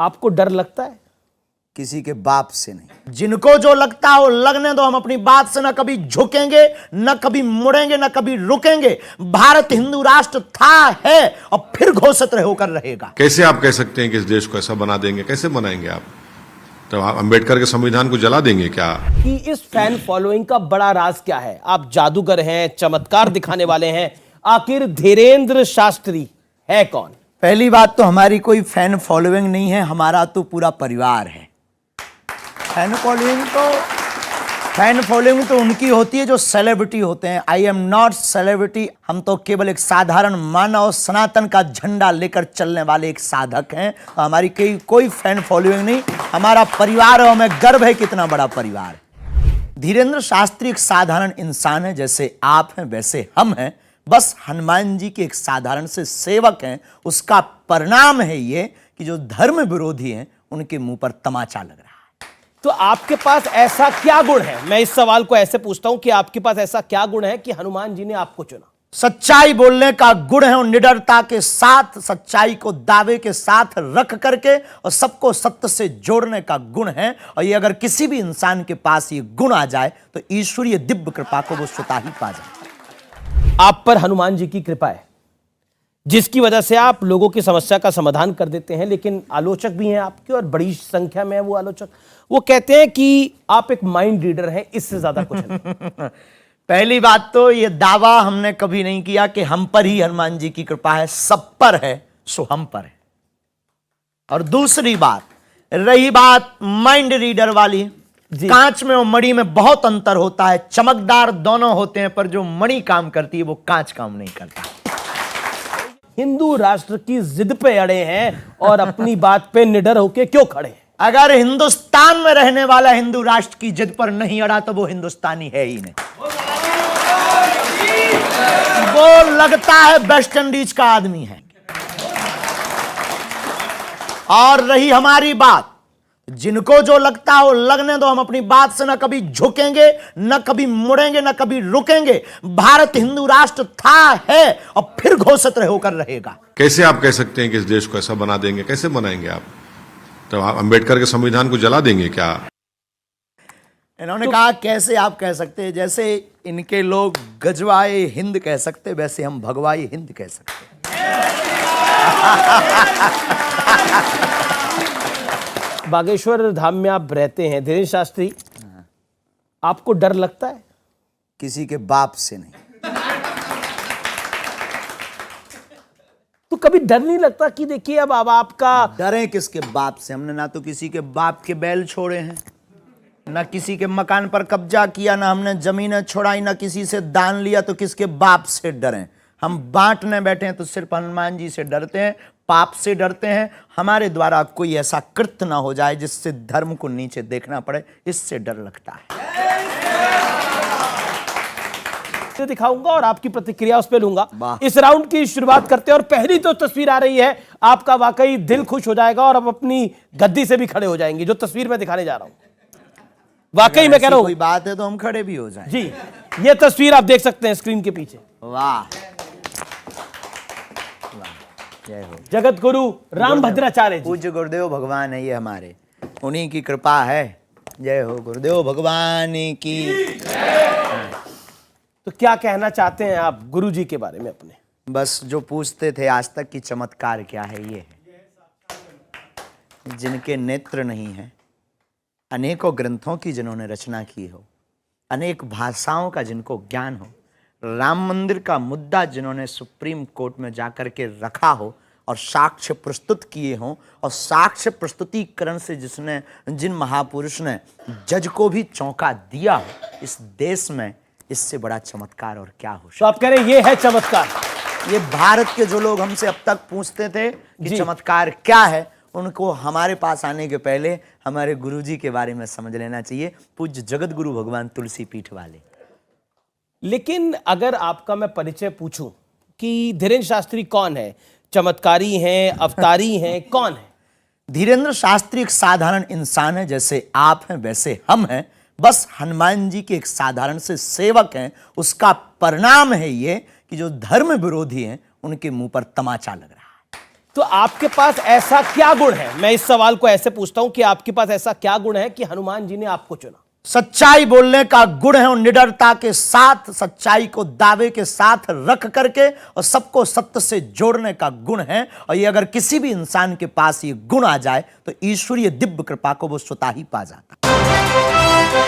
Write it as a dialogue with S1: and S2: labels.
S1: आपको डर लगता है?
S2: किसी के बाप से नहीं। जिनको जो लगता हो लगने दो, हम अपनी बात से न कभी झुकेंगे, न कभी मुड़ेंगे, न कभी रुकेंगे। भारत हिंदू राष्ट्र था, है और फिर घोषित होकर रहेगा।
S3: कैसे आप कह सकते हैं कि इस देश को ऐसा बना देंगे? कैसे बनाएंगे आप? तो आप अंबेडकर के संविधान को जला देंगे क्या?
S1: कि इस फैन फॉलोइंग का बड़ा राज क्या है? आप जादूगर हैं, चमत्कार दिखाने वाले हैं, आखिर धीरेंद्र शास्त्री है कौन?
S2: पहली बात तो हमारी कोई फैन फॉलोइंग नहीं है, हमारा तो पूरा परिवार है। फैन फॉलोइंग तो उनकी होती है जो सेलिब्रिटी होते हैं। I am not celebrity. हम तो केवल एक साधारण मानव सनातन का झंडा लेकर चलने वाले एक साधक हैं। हमारी कोई फैन फॉलोइंग नहीं, हमारा परिवार है। हमें गर्व है कितना बड़ा परिवार है। धीरेंद्र शास्त्री एक साधारण इंसान है, जैसे आप हैं वैसे हम हैं। बस हनुमान जी के एक साधारण से सेवक हैं। उसका परिणाम है ये कि जो धर्म विरोधी हैं उनके मुंह पर तमाचा लग रहा है।
S1: तो आपके पास ऐसा क्या गुण है? मैं इस सवाल को ऐसे पूछता हूं कि आपके पास ऐसा क्या गुण है कि हनुमान जी ने आपको चुना?
S2: सच्चाई बोलने का गुण है और निडरता के साथ सच्चाई को दावे के साथ रख करके और सबको सत्य से जोड़ने का गुण है। और ये अगर किसी भी इंसान के पास ये गुण आ जाए तो ईश्वरीय दिव्य कृपा को वो स्वतः ही पा जाए।
S1: आप पर हनुमान जी की कृपा है, जिसकी वजह से आप लोगों की समस्या का समाधान कर देते हैं। लेकिन आलोचक भी हैं आपके, और बड़ी संख्या में है वो आलोचक। वो कहते हैं कि आप एक माइंड रीडर हैं, इससे ज्यादा कुछ नहीं।
S2: पहली बात तो ये दावा हमने कभी नहीं किया कि हम पर ही हनुमान जी की कृपा है। सब पर है सो हम पर है। और दूसरी बात, रही बात माइंड रीडर वाली, कांच में और मणि में बहुत अंतर होता है। चमकदार दोनों होते हैं, पर जो मणि काम करती है वो कांच काम नहीं करता।
S1: हिंदू राष्ट्र की जिद पे अड़े हैं और अपनी बात पे निडर होके क्यों खड़े हैं?
S2: अगर हिंदुस्तान में रहने वाला हिंदू राष्ट्र की जिद पर नहीं अड़ा तो वो हिंदुस्तानी है ही नहीं। वो लगता है वेस्ट इंडीज का आदमी है। और रही हमारी बात, जिनको जो लगता हो लगने दो, हम अपनी बात से न कभी झुकेंगे, न कभी मुड़ेंगे, न कभी रुकेंगे। भारत हिंदू राष्ट्र था, है और फिर घोषित होकर रहेगा।
S3: कैसे आप कह सकते हैं कि इस देश को ऐसा बना देंगे? कैसे बनाएंगे आप? तो आप अंबेडकर के संविधान को जला देंगे क्या?
S2: इन्होंने कहा कैसे आप कह सकते हैं? जैसे इनके लोग गजवाए हिंद कह सकते, वैसे हम भगवाई हिंद कह सकते।
S1: बागेश्वर धाम में आप रहते हैं धीरेंद्र शास्त्री, आपको डर लगता है?
S2: किसी के बाप से नहीं।
S1: तो कभी डर नहीं लगता कि देखिए अब आपका
S2: डरे किसके बाप से? हमने ना तो किसी के बाप के बैल छोड़े हैं, ना किसी के मकान पर कब्जा किया, ना हमने जमीनें छोड़ाई, ना किसी से दान लिया। तो किसके बाप से डरें? हम बांटने बैठे हैं तो सिर्फ हनुमान जी से डरते हैं, पाप से डरते हैं। हमारे द्वारा कोई ऐसा कृत्य ना हो जाए जिससे धर्म को नीचे देखना पड़े, इससे डर लगता है।
S1: दिखाऊंगा और आपकी प्रतिक्रिया उस पर लूंगा। इस राउंड की शुरुआत करते हैं और पहली तो तस्वीर आ रही है, आपका वाकई दिल खुश हो जाएगा और अब अपनी गद्दी से भी खड़े हो जाएंगे। जो तस्वीर मैं दिखाने जा रहा हूं, वाकई मैं कह रहा हूं,
S2: कोई बात है तो हम खड़े भी हो जाएं।
S1: जी, ये तस्वीर आप देख सकते हैं स्क्रीन के पीछे।
S2: वाह,
S1: जय हो। जगत गुरु राम भद्राचार्य जी,
S2: पूज्य गुरुदेव भगवान है ये हमारे, उन्हीं की कृपा है। जय हो गुरुदेव भगवान की।
S1: तो क्या कहना चाहते हैं आप गुरु जी के बारे में अपने?
S2: बस जो पूछते थे आज तक कि चमत्कार क्या है, ये है। जिनके नेत्र नहीं है, अनेकों ग्रंथों की जिन्होंने रचना की हो, अनेक भाषाओं का जिनको ज्ञान हो, राम मंदिर का मुद्दा जिन्होंने सुप्रीम कोर्ट में जाकर के रखा हो और साक्ष्य प्रस्तुत किए हों, और साक्ष्य प्रस्तुतिकरण से जिन महापुरुष ने जज को भी चौंका दिया हो, इस देश में इससे बड़ा चमत्कार और क्या हो।
S1: तो आप कह रहे हैं ये है चमत्कार?
S2: ये भारत के जो लोग हमसे अब तक पूछते थे कि चमत्कार क्या है, उनको हमारे पास आने के पहले हमारे गुरुजी के बारे में समझ लेना चाहिए, पूज्य जगत गुरु भगवान तुलसी पीठ वाले।
S1: लेकिन अगर आपका मैं परिचय पूछूं कि धीरेंद्र शास्त्री कौन है, चमत्कारी हैं, अवतारी हैं, कौन है?
S2: धीरेंद्र शास्त्री एक साधारण इंसान है, जैसे आप हैं वैसे हम हैं। बस हनुमान जी के एक साधारण से सेवक हैं। उसका परिणाम है ये कि जो धर्म विरोधी हैं उनके मुंह पर तमाचा लग रहा है।
S1: तो आपके पास ऐसा क्या गुण है, मैं इस सवाल को ऐसे पूछता हूं कि आपके पास ऐसा क्या गुण है कि हनुमान जी ने आपको चुना?
S2: सच्चाई बोलने का गुण है और निडरता के साथ सच्चाई को दावे के साथ रख करके और सबको सत्य से जोड़ने का गुण है। और ये अगर किसी भी इंसान के पास ये गुण आ जाए तो ईश्वरीय दिव्य कृपा को वो स्वतः ही पा जाता है।